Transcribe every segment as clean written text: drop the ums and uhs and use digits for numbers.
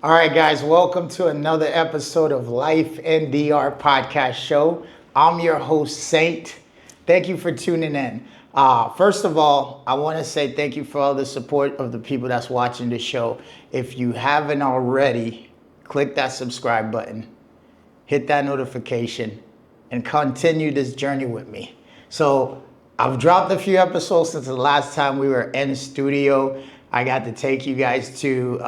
All right, guys, welcome to another episode of Life in DR podcast show. I'm your host, Saint. Thank you for tuning in. First of all, I want to say thank you for all the support of the people that's watching the show. If you haven't already, click that subscribe button, hit that notification, and continue this journey with me. So I've dropped a few episodes since the last time we were in studio. I got to take you guys to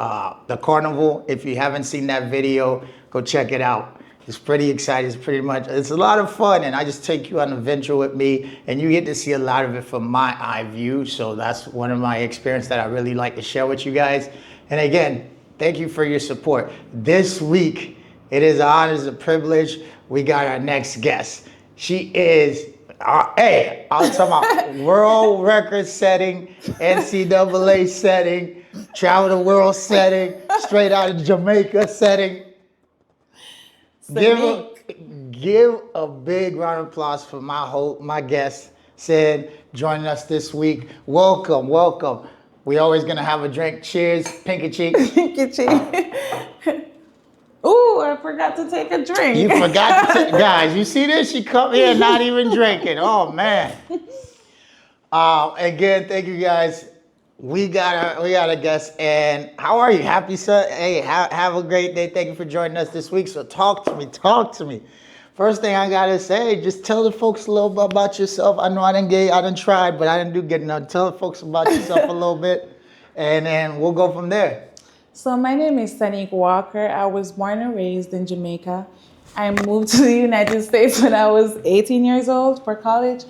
the carnival. If you haven't seen that video, go check it out. It's pretty exciting. It's a lot of fun, and I just take you on an adventure with me, and you get to see a lot of it from my eye view. So that's one of my experience that I really like to share with you guys. And again, thank you for your support. This week, it is an honor, it's a privilege. We got our next guest. She is, I'm talking about world record setting, NCAA setting, travel the world setting, straight out of Jamaica setting. Give a big round of applause for my guest, Sid, joining us this week. Welcome, welcome. We always gonna have a drink. Cheers, pinky cheeks. Pinky cheek. Ooh, I forgot to take a drink. You forgot to guys, you see this? She come here not even drinking. Oh man. Again, thank you guys. We got a guest, and how are you? Happy Sunday. Hey, have a great day. Thank you for joining us this week. So talk to me. First thing I gotta say, just tell the folks a little bit about yourself. I know I didn't try, but I didn't do good enough. Tell the folks about yourself a little bit, and then we'll go from there. So my name is Sanique Walker. I was born and raised in Jamaica. I moved to the United States when I was 18 years old for college.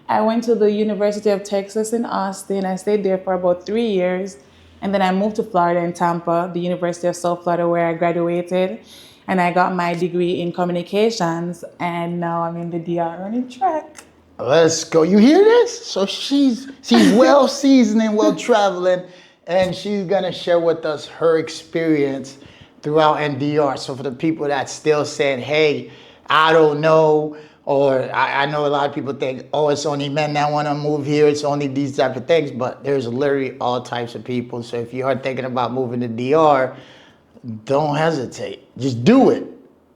I went to the University of Texas in Austin. I stayed there for about 3 years. And then I moved to Florida in Tampa, the University of South Florida, where I graduated. And I got my degree in communications. And now I'm in the DR running track. Let's go. You hear this? So she's well seasoned and well traveling, and she's gonna share with us her experience throughout NDR. So for the people that's still saying, hey, I don't know, or I know a lot of people think, oh, it's only men that want to move here, it's only these type of things, but there's literally all types of people. So if you are thinking about moving to DR, don't hesitate. Just do it.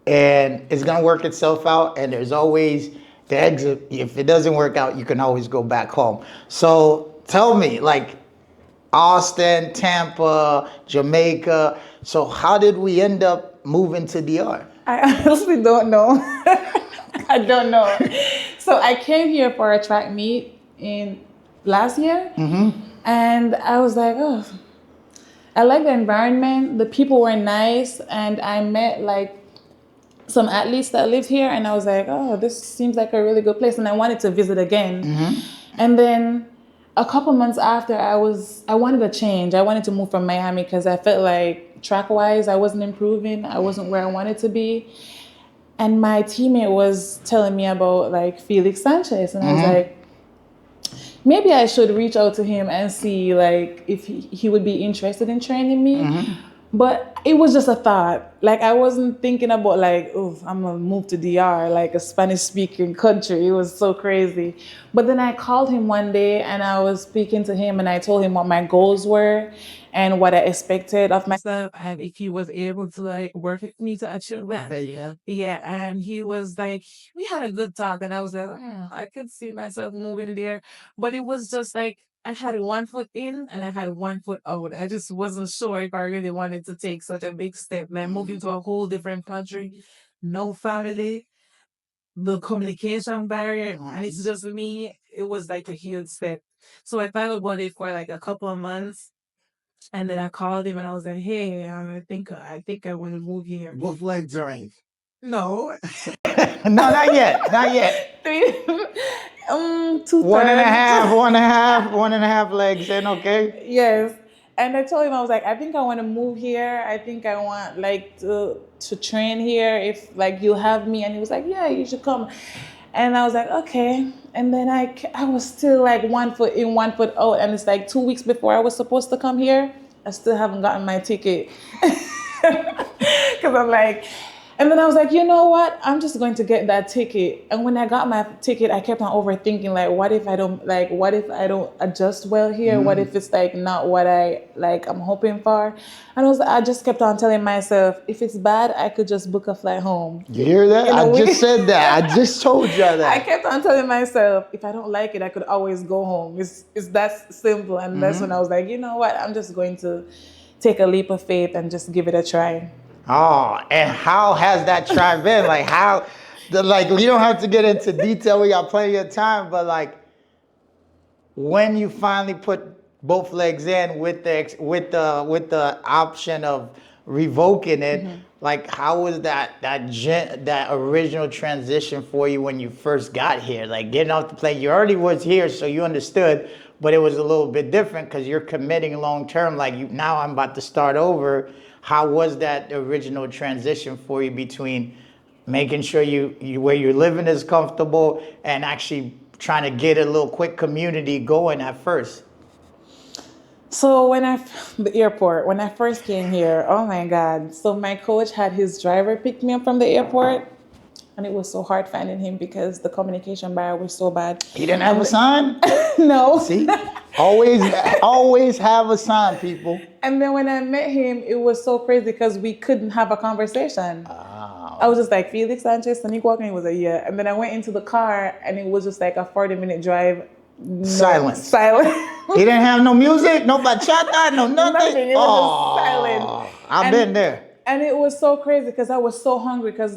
And it's gonna work itself out, and there's always the exit. If it doesn't work out, you can always go back home. So tell me, like Austin, Tampa, Jamaica. So how did we end up moving to DR? I honestly don't know. I don't know. So I came here for a track meet in last year, and I was like, oh, I like the environment. The people were nice, and I met like some athletes that lived here, and I was like, oh, this seems like a really good place, and I wanted to visit again. And then a couple months after, I wanted a change. I wanted to move from Miami because I felt like track-wise, I wasn't improving. I wasn't where I wanted to be. And my teammate was telling me about like Felix Sanchez, and I was like, maybe I should reach out to him and see like if he would be interested in training me. But it was just a thought. Like I wasn't thinking about like, oh, I'm gonna move to DR, like a Spanish-speaking country. It was so crazy. But then I called him one day and I was speaking to him and I told him what my goals were and what I expected of myself, and if he was able to like work with me to achieve that. Yeah, and he was like, we had a good talk, and I was like, I could see myself moving there, but it was just like I had one foot in and I had one foot out. I just wasn't sure if I really wanted to take such a big step, like moving to a whole different country, no family, the communication barrier, and it's just me. It was like a huge step. So I thought about it for like a couple of months. And then I called him and I was like, "Hey, I think I want to move here." Both legs are in. No, No, not yet. Not yet. three, two One and a thirds. half, one and a half legs in, okay? Yes, and I told him I was like, "I think I want to move here. I think I want like to train here. If like you have me," and he was like, "Yeah, you should come." And I was like, "Okay." And then I was still like one foot in, one foot out, and it's like 2 weeks before I was supposed to come here. I still haven't gotten my ticket because I'm like, And then I was like, you know what? I'm just going to get that ticket. And when I got my ticket, I kept on overthinking, like, what if I don't adjust well here? What if it's like not what I'm hoping for? And I just kept on telling myself, if it's bad, I could just book a flight home. You hear that? In a I week. just said that. I just told you that. I kept on telling myself, if I don't like it, I could always go home. It's that simple. And that's when I was like, you know what? I'm just going to take a leap of faith and just give it a try. Oh, and how has that try been? Like you don't have to get into detail. We got plenty of time, but like when you finally put both legs in with the option of revoking it, like how was that original transition for you when you first got here? Like getting off the plane, you already was here, so you understood, but it was a little bit different because you're committing long term. Like now I'm about to start over. How was that original transition for you between making sure you where you're living is comfortable and actually trying to get a little quick community going at first? So the airport, when I first came here, oh my God. So my coach had his driver pick me up from the airport. And it was so hard finding him because the communication barrier was so bad. He didn't have a sign? No. See? Always have a sign, people. And then when I met him, it was so crazy because we couldn't have a conversation. Oh. I was just like, Felix Sanchez, and he walked in, he was like, yeah. And then I went into the car and it was just like a 40-minute drive. Silence. Silent. He didn't have no music, no bachata, no nothing. It was just silent. I've been there. And it was so crazy because I was so hungry because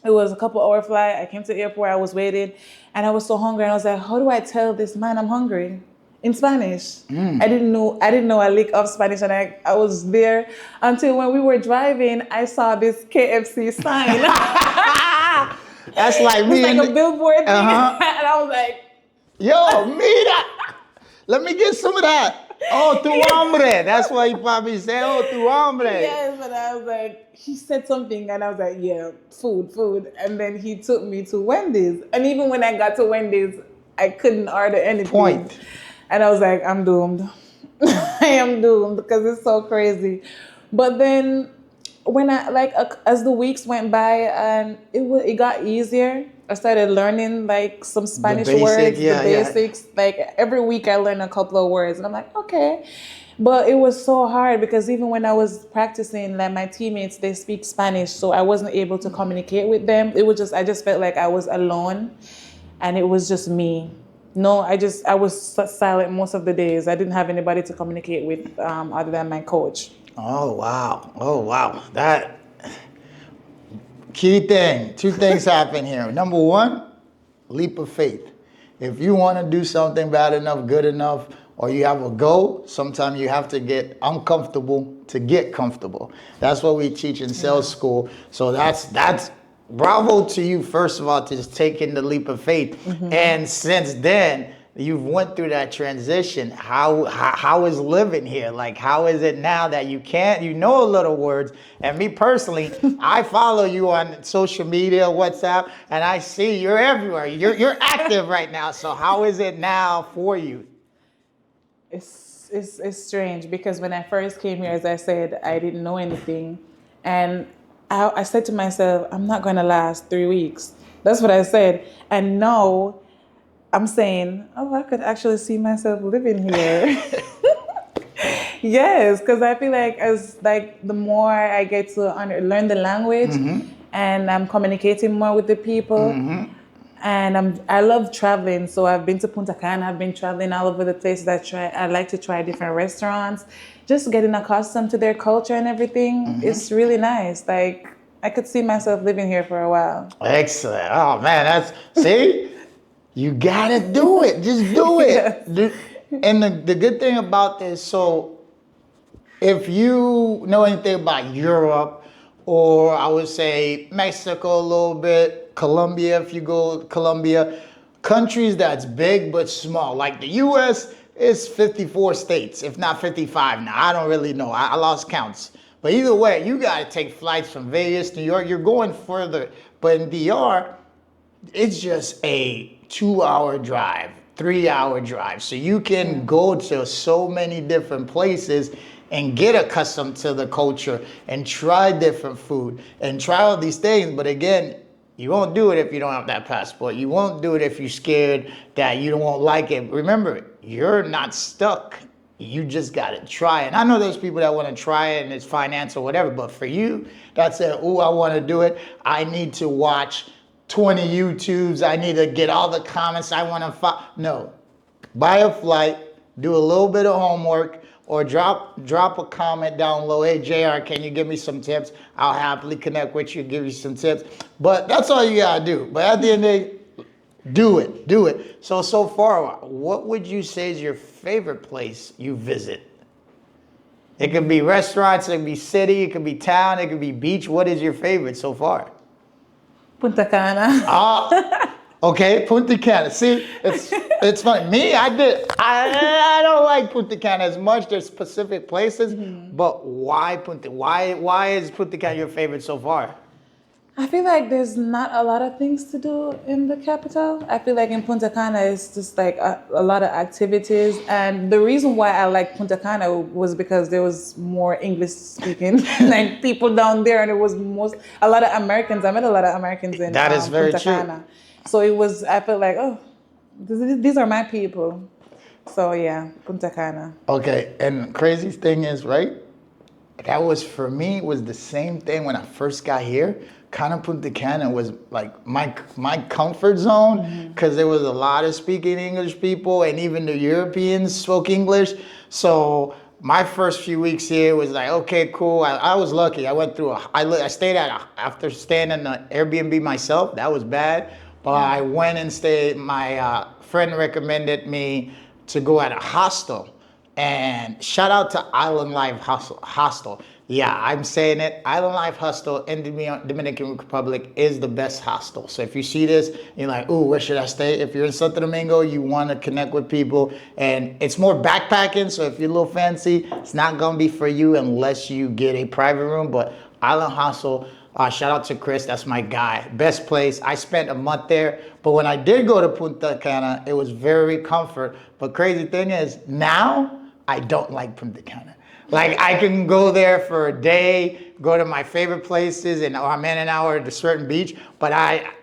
it was a couple-hour flight. I came to the airport, I was waiting, and I was so hungry. And I was like, how do I tell this man I'm hungry? In Spanish. I didn't know a lick of Spanish, and I was there until when we were driving, I saw this KFC sign. That's like me. It's like a billboard thing. And I was like, yo, mira. Let me get some of that. Oh, tu hambre. That's why he probably said, oh, tu hambre. yes, and I was like, he said something, and I was like, yeah, food. And then he took me to Wendy's. And even when I got to Wendy's, I couldn't order anything. Point. And I was like, I'm doomed. I am doomed because it's so crazy. But then when as the weeks went by and it got easier, I started learning like some Spanish words, the basics. Like every week I learned a couple of words and I'm like, okay. But it was so hard because even when I was practicing, like my teammates, they speak Spanish, so I wasn't able to communicate with them. I just felt like I was alone and it was just me. No, I was silent most of the days. I didn't have anybody to communicate with other than my coach. Oh, wow. That key thing, two things happen here. Number one, leap of faith. If you want to do something bad enough, good enough, or you have a goal, sometimes you have to get uncomfortable to get comfortable. That's what we teach in sales school. So that's bravo to you, first of all, to just taking the leap of faith. And since then, you've went through that transition. How is living here? Like, how is it now that you know a little words? And me personally, I follow you on social media, WhatsApp, and I see you're everywhere. You're active right now. So how is it now for you? It's strange because when I first came here, as I said, I didn't know anything. And I said to myself, I'm not going to last 3 weeks. That's what I said. And now I'm saying, oh, I could actually see myself living here. Yes, because I feel like the more I get to learn the language and I'm communicating more with the people, and I love traveling. So I've been to Punta Cana. I've been traveling all over the places. I like to try different restaurants. Just getting accustomed to their culture and everything. It's really nice. Like I could see myself living here for a while. Excellent. Oh man, see, you gotta do it. Just do it. Yes. And the good thing about this, so if you know anything about Europe, or I would say Mexico a little bit, Colombia, if you go Colombia, countries that's big but small, like the US is 54 states, if not 55 now. I don't really know. I lost counts. But either way, you got to take flights from Vegas, New York. You're going further. But in DR, it's just a 2-hour drive, 3-hour drive. So you can go to so many different places. and get accustomed to the culture and try different food and try all these things. But again, you won't do it if you don't have that passport. You won't do it if you're scared that you won't like it. Remember, you're not stuck. You just got to try it. And I know there's people that want to try it and it's finance or whatever, but for you, that said, oh, I want to do it. I need to watch 20 YouTubes. I need to get all the comments. I want to No. Buy a flight, do a little bit of homework, or drop a comment down low. Hey, JR, can you give me some tips? I'll happily connect with you, give you some tips. But that's all you got to do. But at the end of the day, do it. So far, what would you say is your favorite place you visit? It could be restaurants, it could be city, it could be town, it could be beach. What is your favorite so far? Punta Cana. Okay, Punta Cana. See, it's funny. Me, I don't like Punta Cana as much. There's specific places, but why Punta? Why is Punta Cana your favorite so far? I feel like there's not a lot of things to do in the capital. I feel like in Punta Cana it's just like a lot of activities. And the reason why I like Punta Cana was because there was more English speaking like people down there, and it was a lot of Americans. I met a lot of Americans in that is very Punta true. Cana. So I felt like, oh, these are my people. So yeah, Punta Cana. Okay, and crazy thing is, right? That was for me was the same thing when I first got here. Kind of Punta Cana was like my comfort zone because there was a lot of speaking English people, and even the Europeans spoke English. So my first few weeks here was like, okay, cool. I was lucky. I went through I stayed after staying in an Airbnb myself. That was bad, but I went and stayed. My friend recommended me to go at a hostel. And shout out to Island Life Hostel. Yeah, I'm saying it. Island Life Hostel in Dominican Republic is the best hostel. So if you see this, you're like, ooh, where should I stay? If you're in Santo Domingo, you want to connect with people. And it's more backpacking. So if you're a little fancy, it's not going to be for you unless you get a private room. But Island Hostel, shout out to Chris. That's my guy. Best place. I spent a month there. But when I did go to Punta Cana, it was very comfort. But crazy thing is, now I don't like Punta Cana. Like I can go there for a day, go to my favorite places, and I'm in an hour at a certain beach. But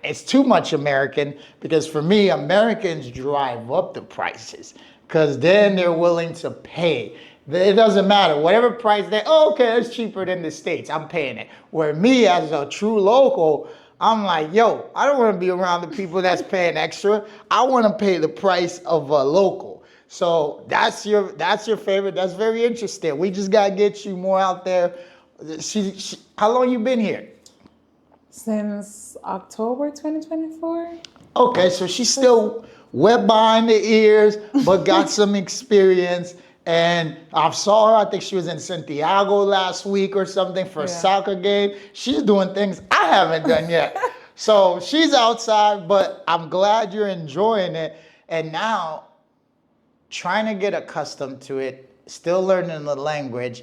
it's too much American because for me, Americans drive up the prices because then they're willing to pay. It doesn't matter. Whatever price okay, it's cheaper than the States. I'm paying it. Where me as a true local, I'm like, yo, I don't want to be around the people that's paying extra. I want to pay the price of a local. So that's your favorite. That's very interesting. We just gotta get you more out there. How long you been here? Since October 2024. Okay, so she's still wet behind the ears, but got some experience. And I saw her, I think she was in Santiago last week or something for a soccer game. She's doing things I haven't done yet. So she's outside, but I'm glad you're enjoying it. And now, trying to get accustomed to it, still learning the language,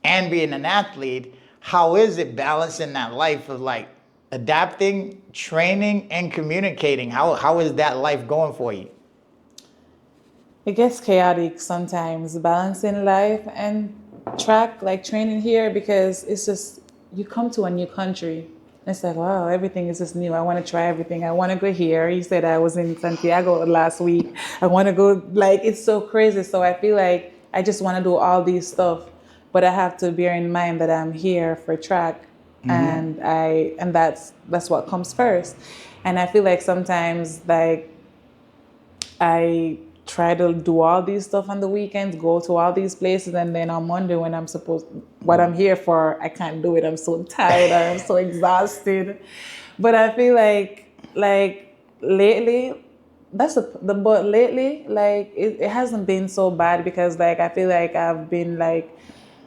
and being an athlete, how is it balancing that life of like adapting, training, and communicating? How is that life going for you? It gets chaotic sometimes, balancing life and track, like training here, because it's just, you come to a new country. It's like, wow, everything is just new. I want to try everything. I want to go here. You said I was in Santiago last week. I want to go, like, it's so crazy. So I feel like I just want to do all these stuff, but I have to bear in mind that I'm here for track, and that's what comes first. And I feel like sometimes, like, I try to do all these stuff on the weekends, go to all these places, and then on Monday when what I'm here for, I can't do it. I'm so tired, I'm so exhausted. But I feel like lately, but lately, like it hasn't been so bad because like I feel like I've been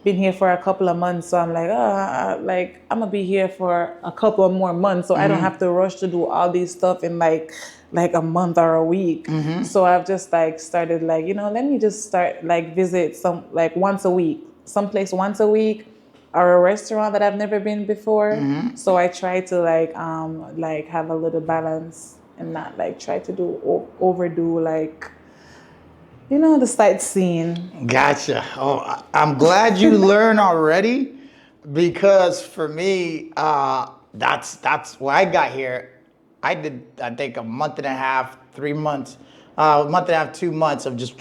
here for a couple of months, so I'm like, I'm gonna be here for a couple of more months, so I don't have to rush to do all these stuff in like a month or a week. So I've just like started like, let me just start like visit some like once a week, someplace once a week, or a restaurant that I've never been before. So I try to like have a little balance and not like try to overdo like the sightseeing. Gotcha. Oh, I'm glad you learned already, because for me, that's why I got here. I did, I think, a month and a half, 3 months, a month and a half, 2 months of just.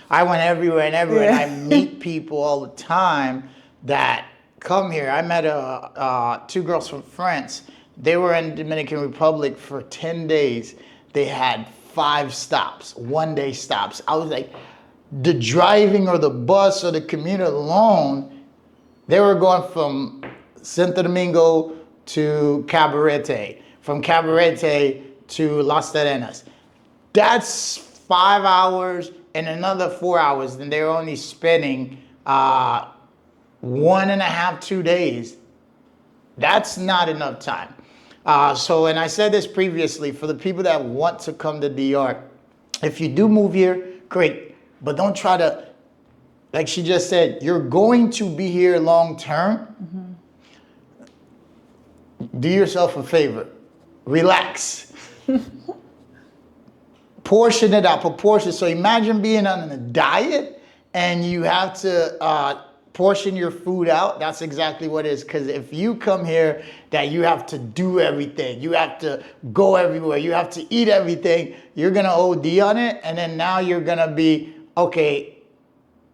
I went everywhere and everywhere, and I Yeah. meet people all the time that come here. I met two girls from France. They were in Dominican Republic for 10 days. They had 5 stops, 1 day stops. I was like, the driving or the bus or the commute alone, they were going from Santo Domingo to Cabarete, from Cabarete to Las Terrenas. That's 5 hours and another 4 hours. Then they're only spending 1.5, 2 days. That's not enough time. And I said this previously, for the people that want to come to DR, if you do move here, great. But don't try to, like she just said, you're going to be here long term. Do yourself a favor. Relax. Portion it out, proportion. So imagine being on a diet and you have to portion your food out. That's exactly what it is. Because if you come here that you have to do everything, you have to go everywhere, you have to eat everything, you're going to OD on it. And then now you're going to be, okay,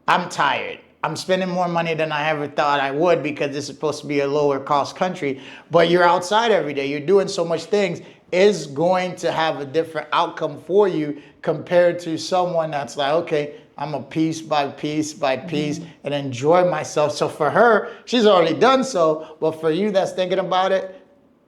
I'm tired. I'm spending more money than I ever thought I would, because this is supposed to be a lower cost country. But you're outside every day. You're doing so much things. Is going to have a different outcome for you compared to someone that's like, okay, I'm a piece by piece by piece and enjoy myself. So for her, she's already done so. But for you that's thinking about it,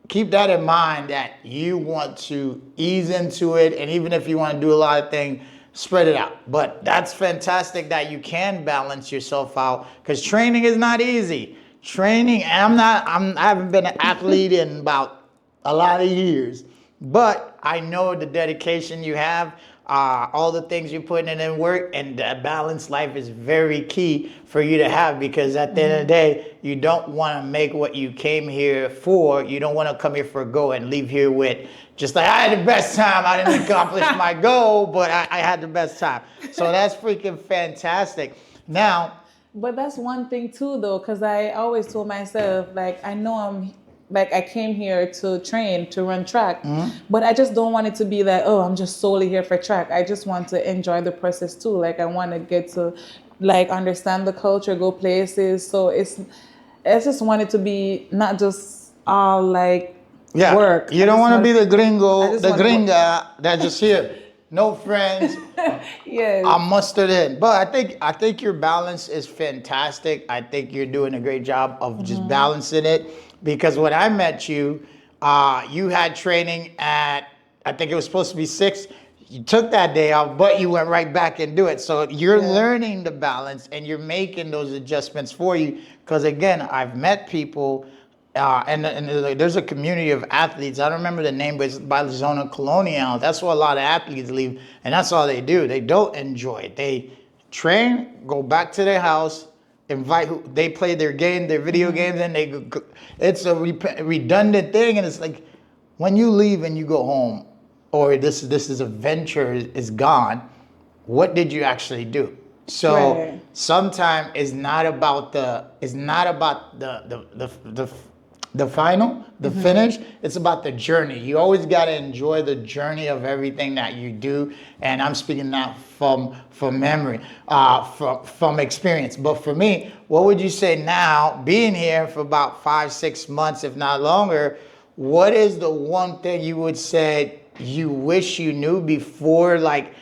keep that in mind, that you want to ease into it. And even if you want to do a lot of things, spread it out. But that's fantastic that you can balance yourself out, because training is not easy. Training, I haven't been an athlete in about a lot of years, but I know the dedication you have, all the things you're putting in work, and that balanced life is very key for you to have, because at the end of the day, you don't want to make what you came here for. You don't want to come here for a go and leave here with just like, I had the best time. I didn't accomplish my goal, but I had the best time. So that's freaking fantastic. Now, But that's one thing too, though, because I always told myself, like, I know I came here to train, to run track, but I just don't want it to be like, oh, I'm just solely here for track. I just want to enjoy the process too. Like, I want to get to, like, understand the culture, go places. So I just want it to be not just all like work. You don't want to be the I gringo, just the wanna gringa that just here, no friends. Yes. I'm mustered in. But I think your balance is fantastic. I think you're doing a great job of just balancing it. Because when I met you, you had training at, I think it was supposed to be 6. You took that day off, but you went right back and do it. So you're learning the balance and you're making those adjustments for you. Because again, I've met people, and there's a community of athletes. I don't remember the name, but it's by the Zona Colonial. That's where a lot of athletes leave, and that's all they do. They don't enjoy it. They train, go back to their house, they play their game, their video games, and they go. It's a redundant thing, and it's like when you leave and you go home, or this adventure is gone. What did you actually do? So sometimes it's not about the final, the finish. It's about the journey. You always got to enjoy the journey of everything that you do. And I'm speaking now from memory, from experience. But for me, what would you say now, being here for about 5, 6 months, if not longer, what is the one thing you would say you wish you knew before, like,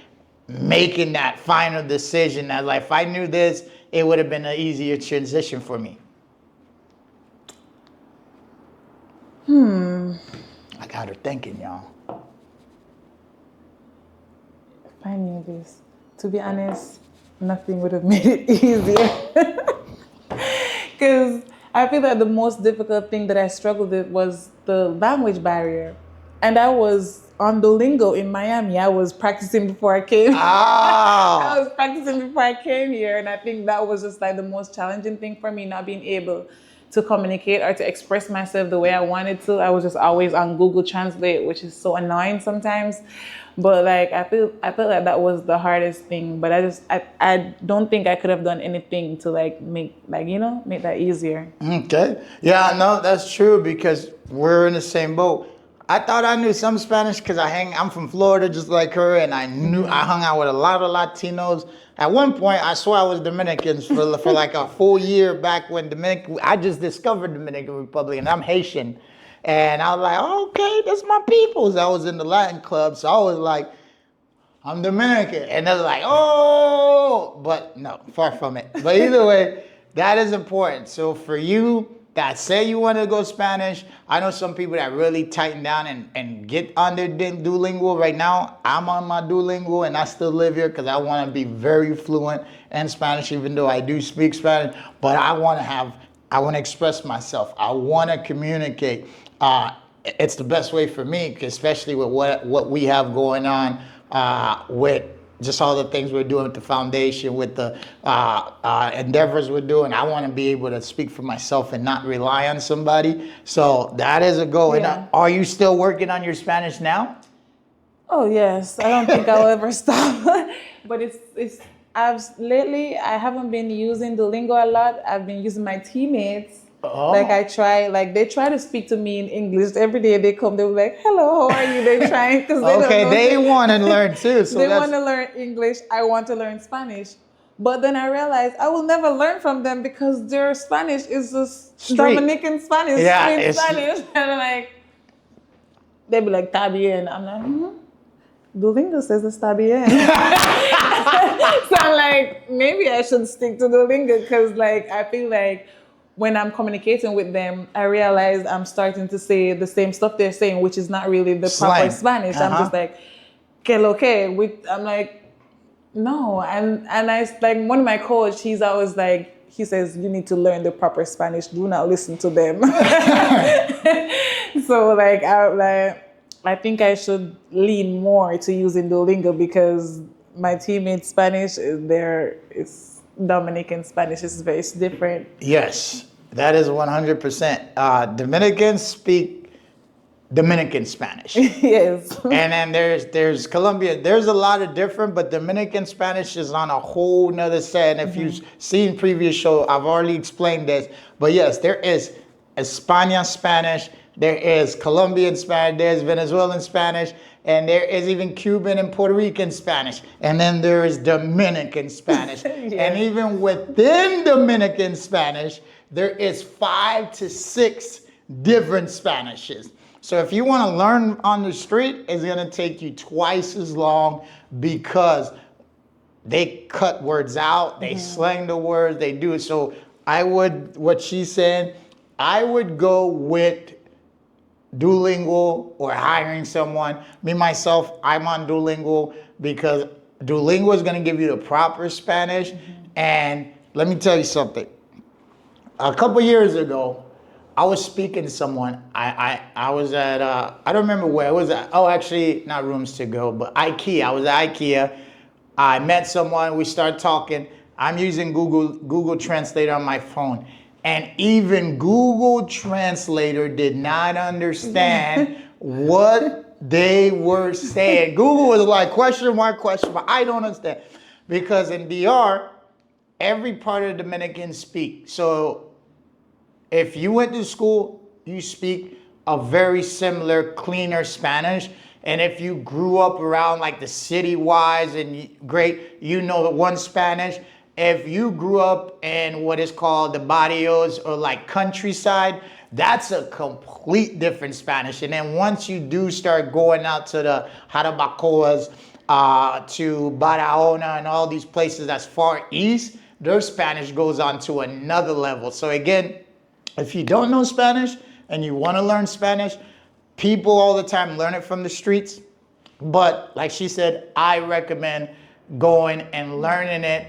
making that final decision, that like, if I knew this, it would have been an easier transition for me? I got her thinking, y'all. If I knew this, to be honest, nothing would have made it easier. Because I feel that the most difficult thing that I struggled with was the language barrier. And I was on Duolingo in Miami. I was practicing before I came. I was practicing before I came here. And I think that was just like the most challenging thing for me, not being able to communicate or to express myself the way I wanted to. I was just always on Google Translate, which is so annoying sometimes. But like I felt like that was the hardest thing. But I don't think I could have done anything to like make that easier. Okay. Yeah, no, that's true because we're in the same boat. I thought I knew some Spanish because I'm from Florida just like her, and I hung out with a lot of Latinos. At one point, I swear I was Dominicans for like a full year back when I just discovered Dominican Republic, and I'm Haitian. And I was like, oh, okay, that's my peoples. I was in the Latin club, so I was like, I'm Dominican. And they're like, oh, but no, far from it. But either way, that is important. So for you that say you want to go Spanish, I know some people that really tighten down and get on their Duolingo right now. I'm on my Duolingo and I still live here because I want to be very fluent in Spanish, even though I do speak Spanish. But I want to express myself. I want to communicate. It's the best way for me, especially with what we have going on with just all the things we're doing with the foundation, with the endeavors we're doing. I want to be able to speak for myself and not rely on somebody. So that is a goal. Yeah. And are you still working on your Spanish now? Oh yes, I don't think I'll ever stop. But lately I haven't been using Duolingo a lot. I've been using my teammates. Oh. Like they try to speak to me in English every day. They come, they're like, "Hello, how are you?" They're trying because they want to learn too. So they want to learn English. I want to learn Spanish, but then I realized I will never learn from them because their Spanish is just Dominican Spanish, street Spanish, and I'm like, they be like, "Está bien." I'm like, Duolingo says está bien. So I'm like, maybe I should stick to Duolingo because like I feel like when I'm communicating with them, I realize I'm starting to say the same stuff they're saying, which is not really the proper Spanish. I'm just like, que lo que? I'm like, no. And I like one of my coach, he's always like, he says, you need to learn the proper Spanish. Do not listen to them. So like, I think I should lean more to using Duolingo because my teammates' Spanish is Dominican Spanish is very different. Yes, that is 100%. Dominicans speak Dominican Spanish. Yes. And then there's Colombia. There's a lot of different, but Dominican Spanish is on a whole nother set. And if you've seen previous show, I've already explained this. But yes, there is España Spanish, there is Colombian Spanish, there's Venezuelan Spanish, and there is even Cuban and Puerto Rican Spanish. And then there is Dominican Spanish. And even within Dominican Spanish, there is 5 to 6 different Spanishes. So if you want to learn on the street, it's going to take you twice as long because they cut words out, they slang the words, they do it. So what she's saying, I would go with Duolingo or hiring someone. Me, myself, I'm on Duolingo because Duolingo is going to give you the proper Spanish. And let me tell you something. A couple years ago, I was speaking to someone. I was at, I don't remember where. I was at, actually, not Rooms to Go, but IKEA. I was at IKEA. I met someone. We started talking. I'm using Google Translator on my phone. And even Google Translator did not understand what they were saying. Google was like, question mark, I don't understand. Because in DR, every part of the Dominicans speak. So if you went to school, you speak a very similar, cleaner Spanish. And if you grew up around like the city-wise and you know the one Spanish. If you grew up in what is called the barrios or like countryside, that's a complete different Spanish. And then once you do start going out to the Jarabacoas, to Barahona and all these places that's far east, their Spanish goes on to another level. So again, if you don't know Spanish and you want to learn Spanish, people all the time learn it from the streets. But like she said, I recommend going and learning it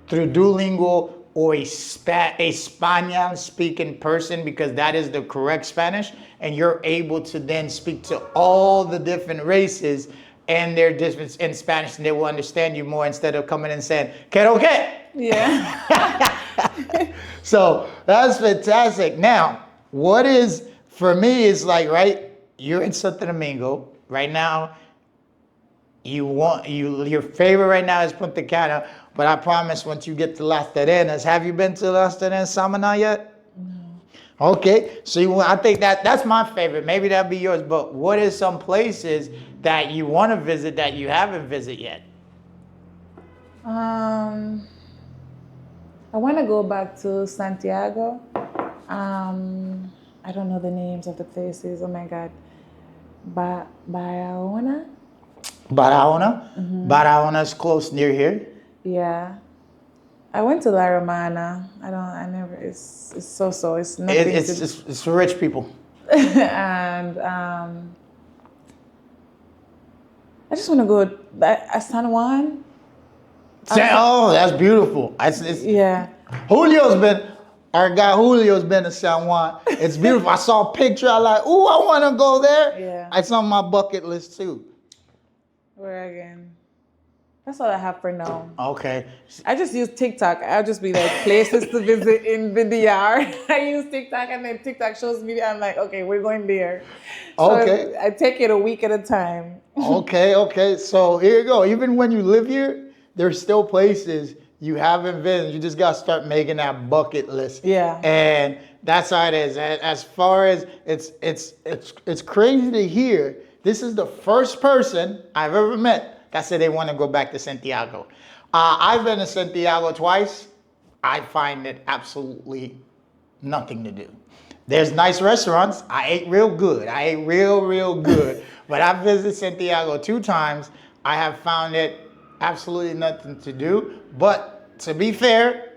through Duolingo or a Spanish-speaking person because that is the correct Spanish. And you're able to then speak to all the different races and they're just in Spanish, and they will understand you more instead of coming and saying, "Quiero que." Yeah. So that's fantastic. Now, what is for me is like, right? You're in Santo Domingo right now. Your favorite right now is Punta Cana, but I promise once you get to Las Terrenas, have you been to Las Terrenas, Samana yet? Okay, so I think that's my favorite. Maybe that'll be yours. But what is some places that you want to visit that you haven't visited yet? I want to go back to Santiago. I don't know the names of the places. Oh my God. Barahona? Barahona. Barahona is close near here. Yeah. I went to La Romana. I never, it's so, it's nothing. It's for rich people. And I just want to go San Juan. Oh, that's beautiful. Yeah. Our guy Julio's been to San Juan. It's beautiful. I saw a picture. I like, ooh, I want to go there. Yeah. It's on my bucket list too. Where again? That's all I have for now. Okay. I just use TikTok. I'll just be like places to visit in the DR. I use TikTok and then TikTok shows me. I'm like, okay, we're going there. So Okay. I take it a week at a time. Okay. So here you go. Even when you live here, there's still places you haven't been. You just got to start making that bucket list. Yeah. And that's how it is. As far as it's crazy to hear. This is the first person I've ever met that said they want to go back to Santiago. I've been to Santiago twice. I find it absolutely nothing to do. There's nice restaurants. I ate real good. Real good. But I've visited Santiago 2 times. I have found it absolutely nothing to do. But to be fair,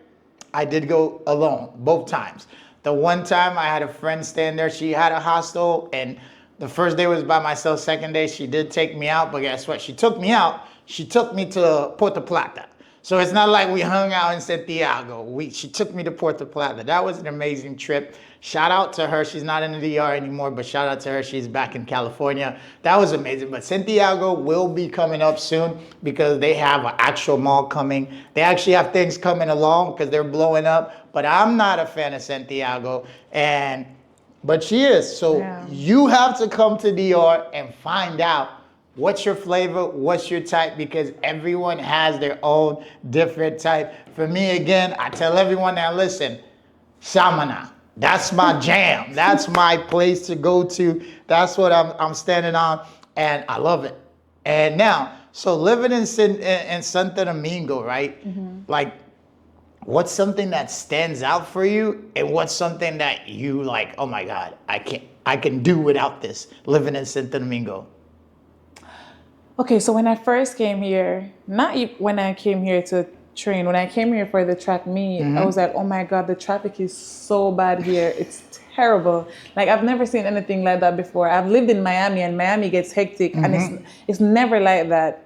I did go alone both times. The one time I had a friend staying there. She had a hostel, and the first day was by myself. Second day, she did take me out. But guess what? She took me out. She took me to Puerto Plata. So it's not like we hung out in Santiago. She took me to Puerto Plata. That was an amazing trip. Shout out to her. She's not in the DR anymore, but shout out to her. She's back in California. That was amazing. But Santiago will be coming up soon because they have an actual mall coming. They actually have things coming along because they're blowing up. But I'm not a fan of Santiago. But she is. So Yeah. You have to come to DR and find out what's your flavor, what's your type, because everyone has their own different type. For me, again, I tell everyone now, listen, Samana, that's my jam. That's my place to go to. That's what I'm standing on, and I love it. And now, so living in Santo Domingo, right? Mm-hmm. Like, what's something that stands out for you, and what's something that you like, oh my God, I can do without this, living in Santo Domingo? Okay, so when I first came here, when I came here to train, when I came here for the track meet, I was like, oh my God, the traffic is so bad here. It's terrible. Like, I've never seen anything like that before. I've lived in Miami, and Miami gets hectic, and it's never like that.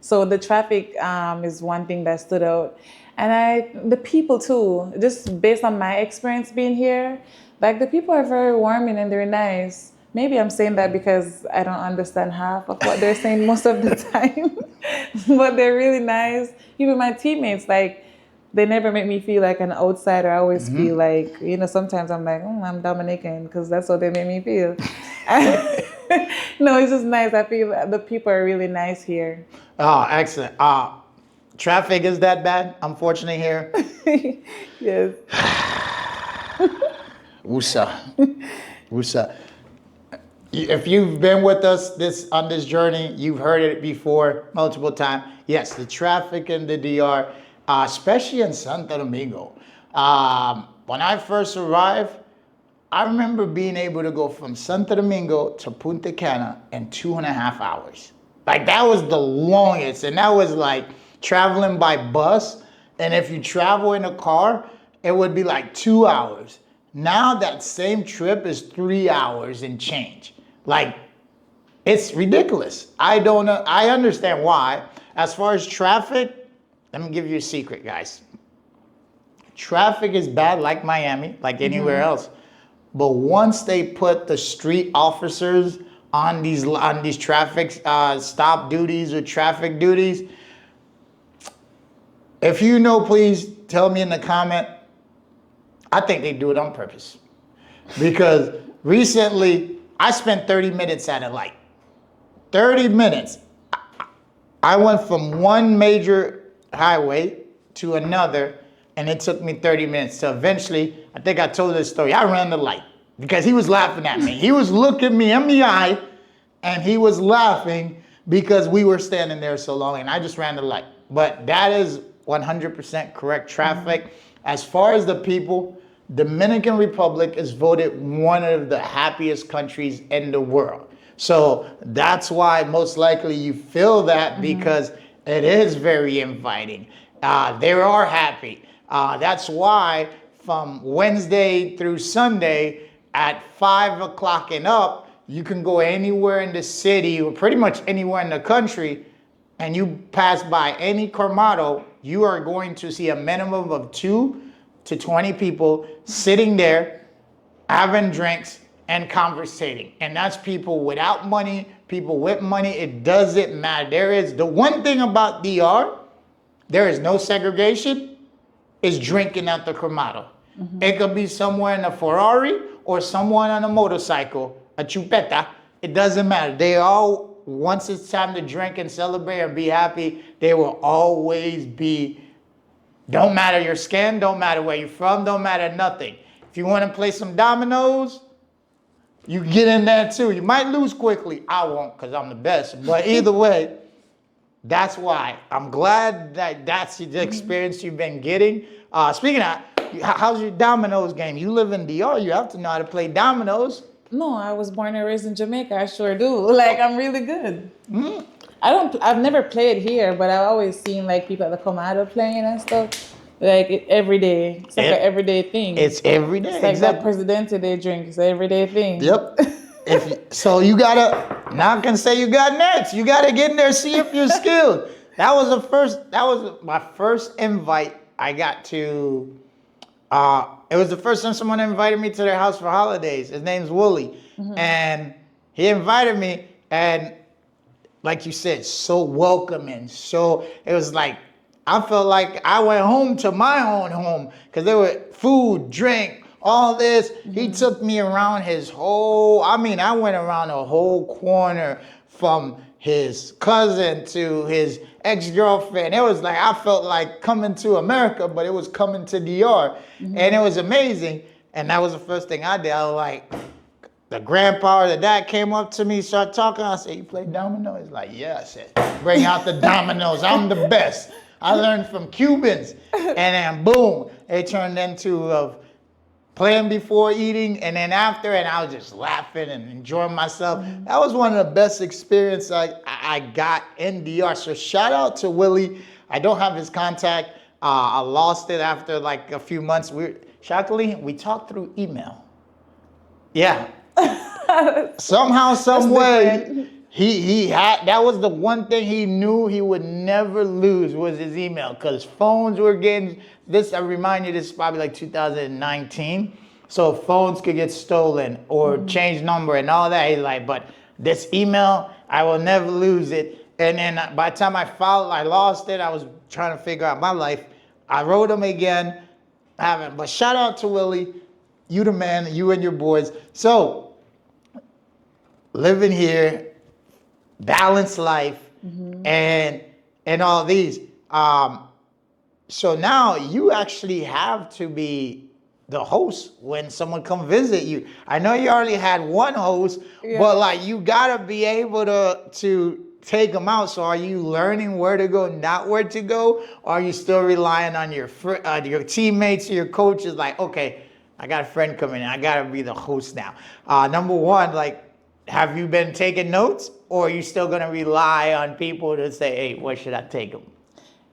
So the traffic is one thing that stood out. And the people too, just based on my experience being here, like the people are very warming and they're nice. Maybe I'm saying that because I don't understand half of what they're saying most of the time, but they're really nice. Even my teammates, like, they never make me feel like an outsider. I always feel like, sometimes I'm like, I'm Dominican, because that's what they make me feel. No, it's just nice. I feel the people are really nice here. Oh, excellent. Traffic is that bad, unfortunately, here? Yes. Wusa. If you've been with us on this journey, you've heard it before multiple times. Yes, the traffic in the DR, especially in Santo Domingo. When I first arrived, I remember being able to go from Santo Domingo to Punta Cana in 2.5 hours. Like, that was the longest, and that was like traveling by bus. And if you travel in a car, it would be like 2 hours. Now that same trip is 3 hours and change. Like, it's ridiculous. I don't know. I understand why. As far as traffic, let me give you a secret, guys. Traffic is bad like Miami, like anywhere else. But once they put the street officers on these traffic stop duties or traffic duties. If you know, please tell me in the comment. I think they do it on purpose. Because recently, I spent 30 minutes at a light. 30 minutes. I went from one major highway to another, and it took me 30 minutes. So eventually, I think I told this story. I ran the light because he was laughing at me. He was looking me in the eye, and he was laughing because we were standing there so long, and I just ran the light. But that is 100% correct traffic. As far as the people, Dominican Republic is voted one of the happiest countries in the world. So that's why most likely you feel that, because it is very inviting. They are happy. That's why from Wednesday through Sunday at 5 o'clock and up, you can go anywhere in the city or pretty much anywhere in the country, and you pass by any Cormado, you are going to see a minimum of 2 to 20 people sitting there, having drinks and conversating. And that's people without money, people with money. It doesn't matter. There is the one thing about DR, there is no segregation, is drinking at the Cormado. It could be somewhere in a Ferrari or someone on a motorcycle, a chupeta. It doesn't matter. They all, once it's time to drink and celebrate and be happy, they will always be. Don't matter your skin, don't matter where you're from, don't matter nothing. If you want to play some dominoes, you get in there too. You might lose quickly. I won't, because I'm the best. But either way, that's why. I'm glad that that's the experience you've been getting. Speaking of, how's your dominoes game? You live in DR, you have to know how to play dominoes. No, I was born and raised in Jamaica. I sure do. Like, I'm really good. I've never played here, but I've always seen like people at the Comado playing and stuff. Like every day. It's like an everyday thing. It's every day. It's like that Presidente Day drink. It's an everyday thing. Yep. So you gotta, now I can say you got next. You gotta get in there, see if you're skilled. That was my first invite I got to, it was the first time someone invited me to their house for holidays. His name's Wooly. And he invited me, and like you said, so welcoming. So it was like, I felt like I went home to my own home, because there were food, drink, all this. He took me around his whole, I went around a whole corner from his cousin to his ex-girlfriend. It was like, I felt like coming to America, but it was coming to DR. And it was amazing. And that was the first thing I did. I was like, the grandpa or the dad came up to me, started talking. I said, "You play dominoes?" He's like, "Yeah." I said, "Bring out the dominoes. I'm the best." I learned from Cubans. And then boom, it turned into playing before eating and then after, and I was just laughing and enjoying myself. That was one of the best experiences I got in DR. So shout out to Willie. I don't have his contact. I lost it after like a few months. Shockingly, we talked through email. Yeah. Somehow, some way, he had, that was the one thing he knew he would never lose, was his email, because phones were getting, I remind you, this is probably like 2019, so phones could get stolen or change number and all that. He's like, but this email, I will never lose it. And then by the time I lost it, I was trying to figure out my life. I wrote him again, but shout out to Willie. You the man, you and your boys. So, living here, balanced life, and all these. So now you actually have to be the host when someone come visit you. I know you already had one host, but like you gotta be able to take them out. So are you learning where to go, not where to go? Or are you still relying on your teammates or your coaches? Like, okay, I got a friend coming in, I gotta be the host now. Number one, like, have you been taking notes, or are you still gonna rely on people to say, hey, where should I take them?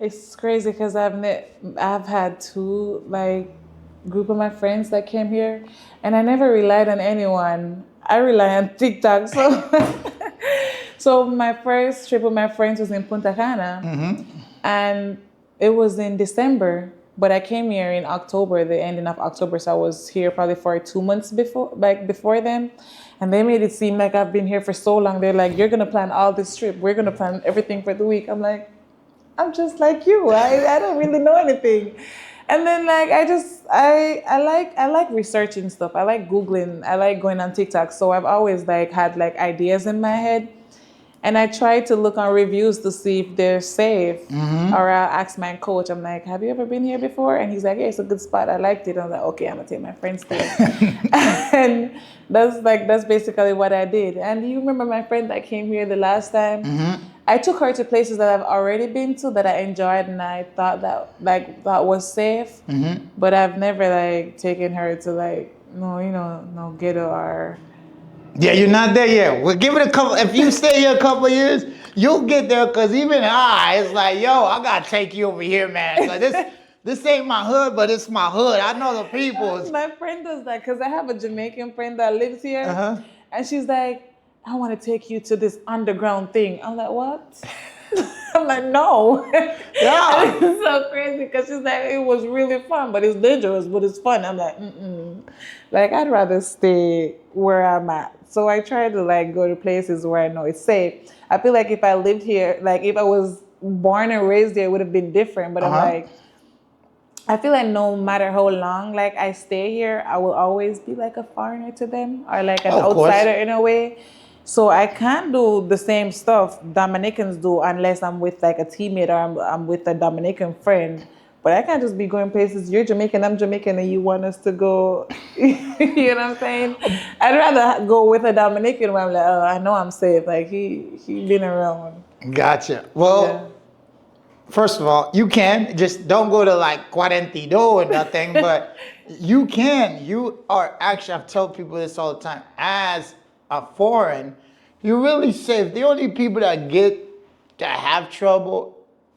It's crazy because I've had two like group of my friends that came here, and I never relied on anyone. I rely on TikTok. So my first trip with my friends was in Punta Cana, and it was in December. But I came here in October, the ending of October, so I was here probably for 2 months before then. And they made it seem like I've been here for so long. They're like, you're gonna plan all this trip. We're gonna plan everything for the week. I'm like, I'm just like you. I don't really know anything. And then like I like researching stuff. I like Googling. I like going on TikTok. So I've always like had like ideas in my head. And I try to look on reviews to see if they're safe. Or I'll ask my coach, I'm like, have you ever been here before? And he's like, yeah, it's a good spot. I liked it. I'm like, okay, I'm gonna take my friends there. And that's basically what I did. And you remember my friend that came here the last time? I took her to places that I've already been to that I enjoyed and I thought that was safe. But I've never like taken her to like no ghetto or. Yeah, you're not there yet. Well, give it a couple. If you stay here a couple of years, you'll get there. Cause even it's like, yo, I gotta take you over here, man. Cause this ain't my hood, but it's my hood. I know the people. My friend does that because I have a Jamaican friend that lives here, and she's like, I want to take you to this underground thing. I'm like, what? I'm like, no. Yeah. It's so crazy because she's like, it was really fun, but it's dangerous, but it's fun. I'm like, like I'd rather stay where I'm at. So I try to like go to places where I know it's safe. I feel like if I lived here, like if I was born and raised there, it would have been different. But I'm like, I feel like no matter how long like I stay here, I will always be like a foreigner to them or like an outsider in a way. So I can't do the same stuff Dominicans do unless I'm with like a teammate or I'm with a Dominican friend. But I can't just be going places. You're Jamaican, I'm Jamaican, and you want us to go. You know what I'm saying? I'd rather go with a Dominican where I'm like, oh, I know I'm safe. Like he been around. Gotcha. Well, first of all, you can just don't go to like Cuarentido or nothing, but you can. You are actually. I've told people this all the time. As a foreign, you're really safe. The only people that have trouble.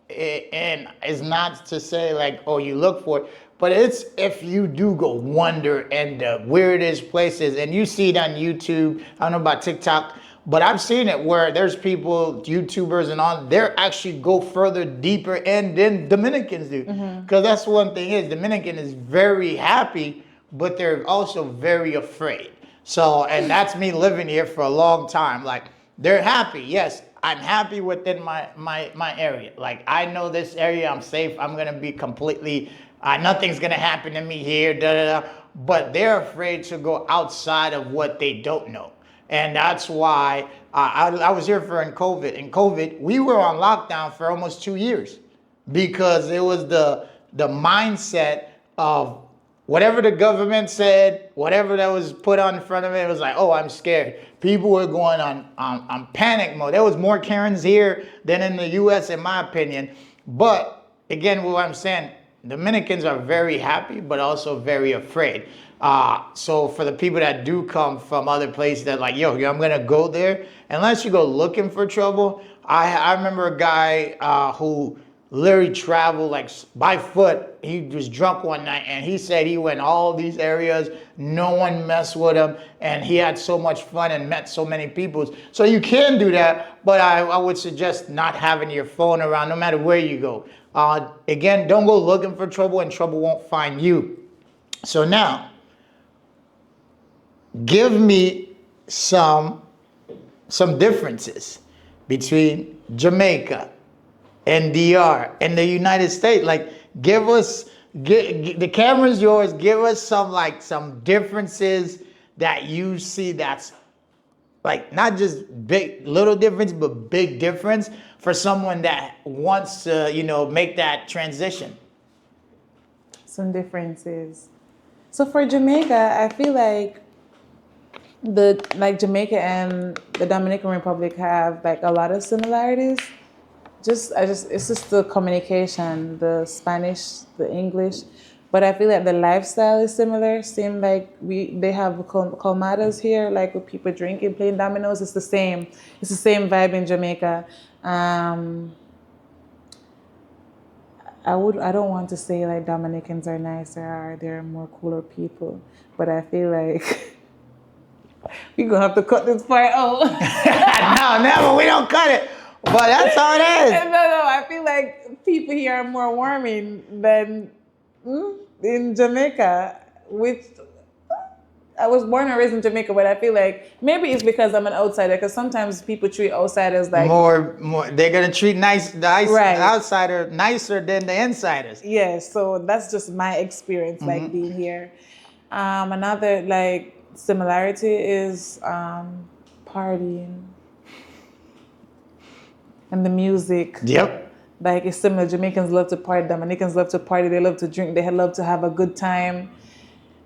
And it's not to say like, oh, you look for it, but it's if you do go wander in the weirdest places, and you see it on YouTube. I don't know about TikTok, but I've seen it where there's people, YouTubers and all, they're actually go further deeper in than Dominicans do. Because that's one thing is Dominican is very happy, but they're also very afraid. So, and that's me living here for a long time. Like they're happy, yes. I'm happy within my area. Like I know this area, I'm safe. I'm gonna be completely, nothing's gonna happen to me here. But they're afraid to go outside of what they don't know, and that's why I was here for in COVID. In COVID, we were on lockdown for almost 2 years because it was the mindset of whatever the government said, whatever that was put on in front of it, it was like, oh, I'm scared. People were going on panic mode. There was more Karens here than in the U.S., in my opinion. But again, what I'm saying, Dominicans are very happy, but also very afraid. So for the people that do come from other places that like, yo, I'm going to go there, unless you go looking for trouble. I remember a guy who literally traveled like by foot. He was drunk one night and he said he went all these areas, no one messed with him, and he had so much fun and met so many people. So you can do that, but I would suggest not having your phone around no matter where you go. Again, don't go looking for trouble and trouble won't find you. So now, give me some differences between Jamaica and DR and the United States. Like, give us, the camera's yours. Give us some differences that you see that's like not just big little difference, but big difference for someone that wants to, make that transition. Some differences. So for Jamaica, I feel like Jamaica and the Dominican Republic have like a lot of similarities. It's just the communication, the Spanish, the English, but I feel like the lifestyle is similar. Same like they have colmadas here, like with people drinking, playing dominoes. It's the same vibe in Jamaica. I don't want to say like Dominicans are nicer or they're more cooler people, but I feel like we're gonna have to cut this part out. No, never. We don't cut it. But that's how it is. No, I feel like people here are more warming than in Jamaica, which I was born and raised in Jamaica, but I feel like maybe it's because I'm an outsider. Because sometimes people treat outsiders like More. They're gonna treat right. outsider nicer than the insiders. Yeah, so that's just my experience, like being here. Another like similarity is partying and the music. Yep. Like it's similar. Jamaicans love to party. Dominicans love to party. They love to drink. They love to have a good time.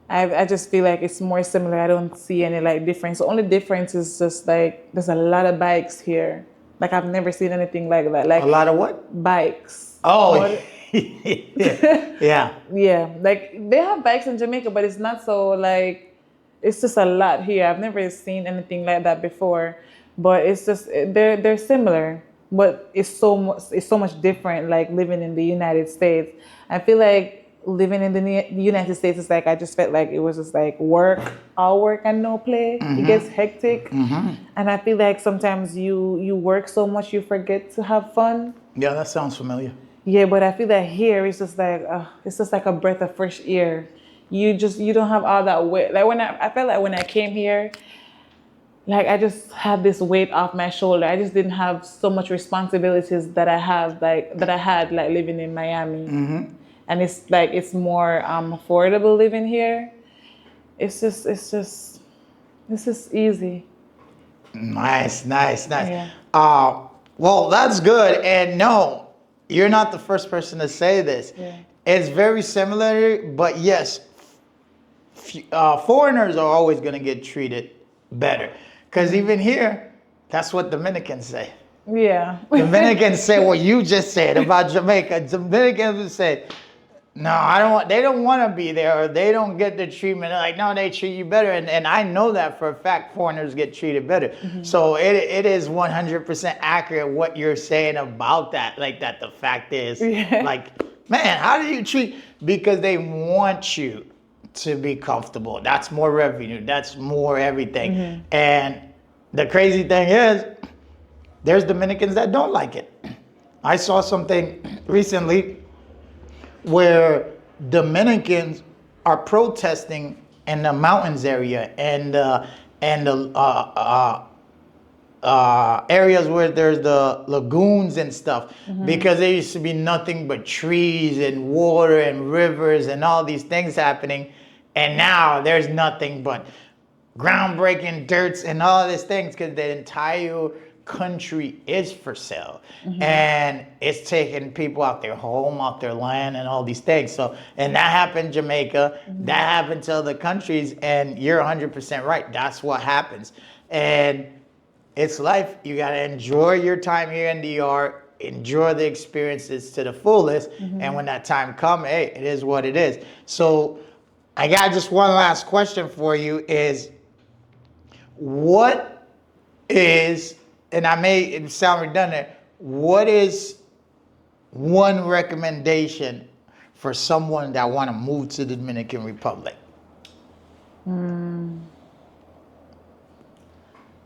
I just feel like it's more similar. I don't see any like difference. The only difference is just like there's a lot of bikes here. Like I've never seen anything like that. Like A lot of what? bikes. Oh, What- yeah. Yeah, like they have bikes in Jamaica, but it's not so like it's just a lot here. I've never seen anything like that before, but it's just they're similar, but it's so much different. Like living in the United States, I feel like living in the United States is like I just felt like it was just like work, all work and no play. It gets hectic, and I feel like sometimes you work so much you forget to have fun. Yeah, that sounds familiar. Yeah, but I feel that here it's just like a breath of fresh air. You don't have all that weight. Like I felt like when I came here, like I just had this weight off my shoulder. I just didn't have so much responsibilities that I had like living in Miami. And it's like it's more affordable living here. It's just easy. Nice. Yeah. Well, that's good. And no, you're not the first person to say this. Yeah. It's very similar, but yes, foreigners are always going to get treated better. Because even here, that's what Dominicans say. Yeah. Dominicans say what you just said about Jamaica. Dominicans would say, no, I don't want, they don't want to be there, or they don't get the treatment. They're like, no, they treat you better. And I know that for a fact, foreigners get treated better. So it is 100% accurate what you're saying about that. Like that the fact is, like, man, how do you treat, because they want you to be comfortable. That's more revenue. That's more everything. And the crazy thing is, there's Dominicans that don't like it. I saw something recently where Dominicans are protesting in the mountains area and the areas where there's the lagoons and stuff, because there used to be nothing but trees and water and rivers and all these things happening, and now there's nothing but groundbreaking dirts and all these things because the entire country is for sale, and it's taking people out their home, out their land, and all these things. So, and that happened in Jamaica, that happened to other countries, and you're 100% right. That's what happens, and it's life. You gotta enjoy your time here in DR, enjoy the experiences to the fullest, and when that time comes, hey, it is what it is. So, I got just one last question for you: is what is, and I may sound redundant, what is one recommendation for someone that want to move to the Dominican Republic?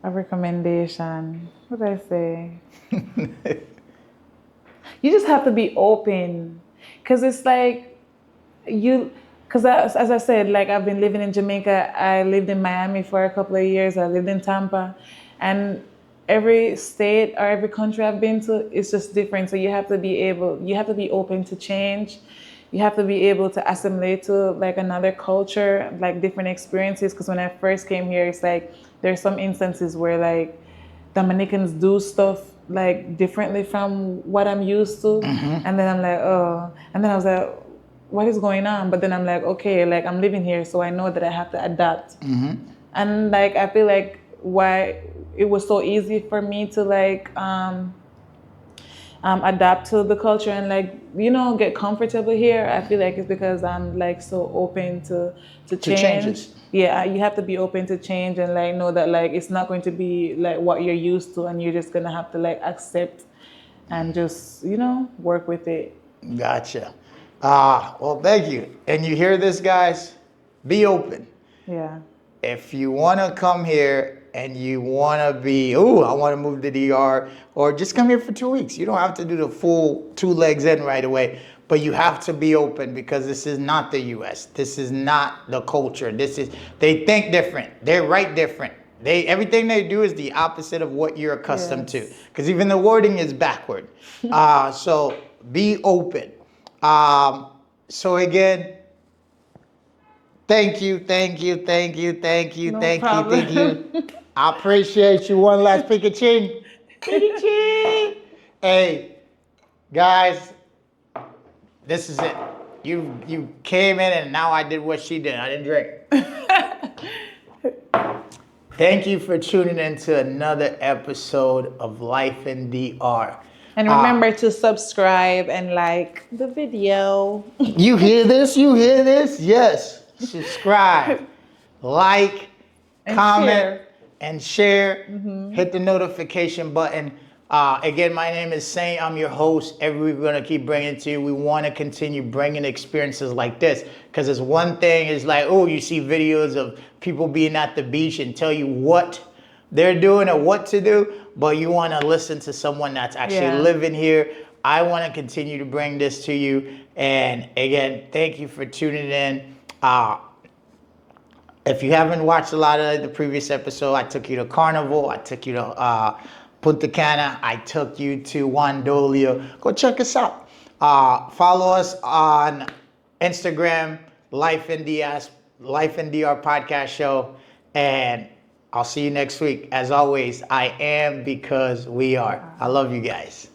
A recommendation. What did I say? You just have to be open, because it's like because as I said, like I've been living in Jamaica. I lived in Miami for a couple of years. I lived in Tampa, and every state or every country I've been to, it's just different. So you have to be open to change. You have to be able to assimilate to like another culture, like different experiences. Because when I first came here, it's like there's some instances where like Dominicans do stuff like differently from what I'm used to, and then I'm like, oh, and then I was like, what is going on? But then I'm like, okay, like I'm living here, so I know that I have to adapt. And like I feel like why it was so easy for me to like adapt to the culture and like get comfortable here. I feel like it's because I'm like so open to change. changes. Yeah, you have to be open to change and like know that like it's not going to be like what you're used to, and you're just gonna have to like accept and just work with it. Gotcha. Well, thank you. And you hear this, guys? Be open. Yeah. If you want to come here and you want to be, I want to move to DR, or just come here for 2 weeks. You don't have to do the full 2 legs in right away. but you have to be open because this is not the U.S. This is not the culture. They think different. They write different. Everything they do is the opposite of what you're accustomed to. Because even the wording is backward. So be open. So again, thank you. No Thank problem. you. I appreciate you. One last Pikachu. Pikachu. Hey, guys, this is it. You came in and now I did what she did. I didn't drink. Thank you for tuning in to another episode of Life in DR. And remember to subscribe and like the video. You hear this? You hear this? Yes. Subscribe, like, And comment, share. and share. Hit the notification button. Again, my name is Saint. I'm your host. Every week we're going to keep bringing it to you. We want to continue bringing experiences like this because it's one thing is like, oh, you see videos of people being at the beach and tell you what they're doing or what to do, but you want to listen to someone that's actually living here. I want to continue to bring this to you. And again, thank you for tuning in. If you haven't watched a lot of the previous episode, I took you to Carnival. I took you to Punta Cana. I took you to Wandolia. Go check us out. Follow us on Instagram, Life in DR Podcast Show. And I'll see you next week. As always, I am because we are. I love you guys.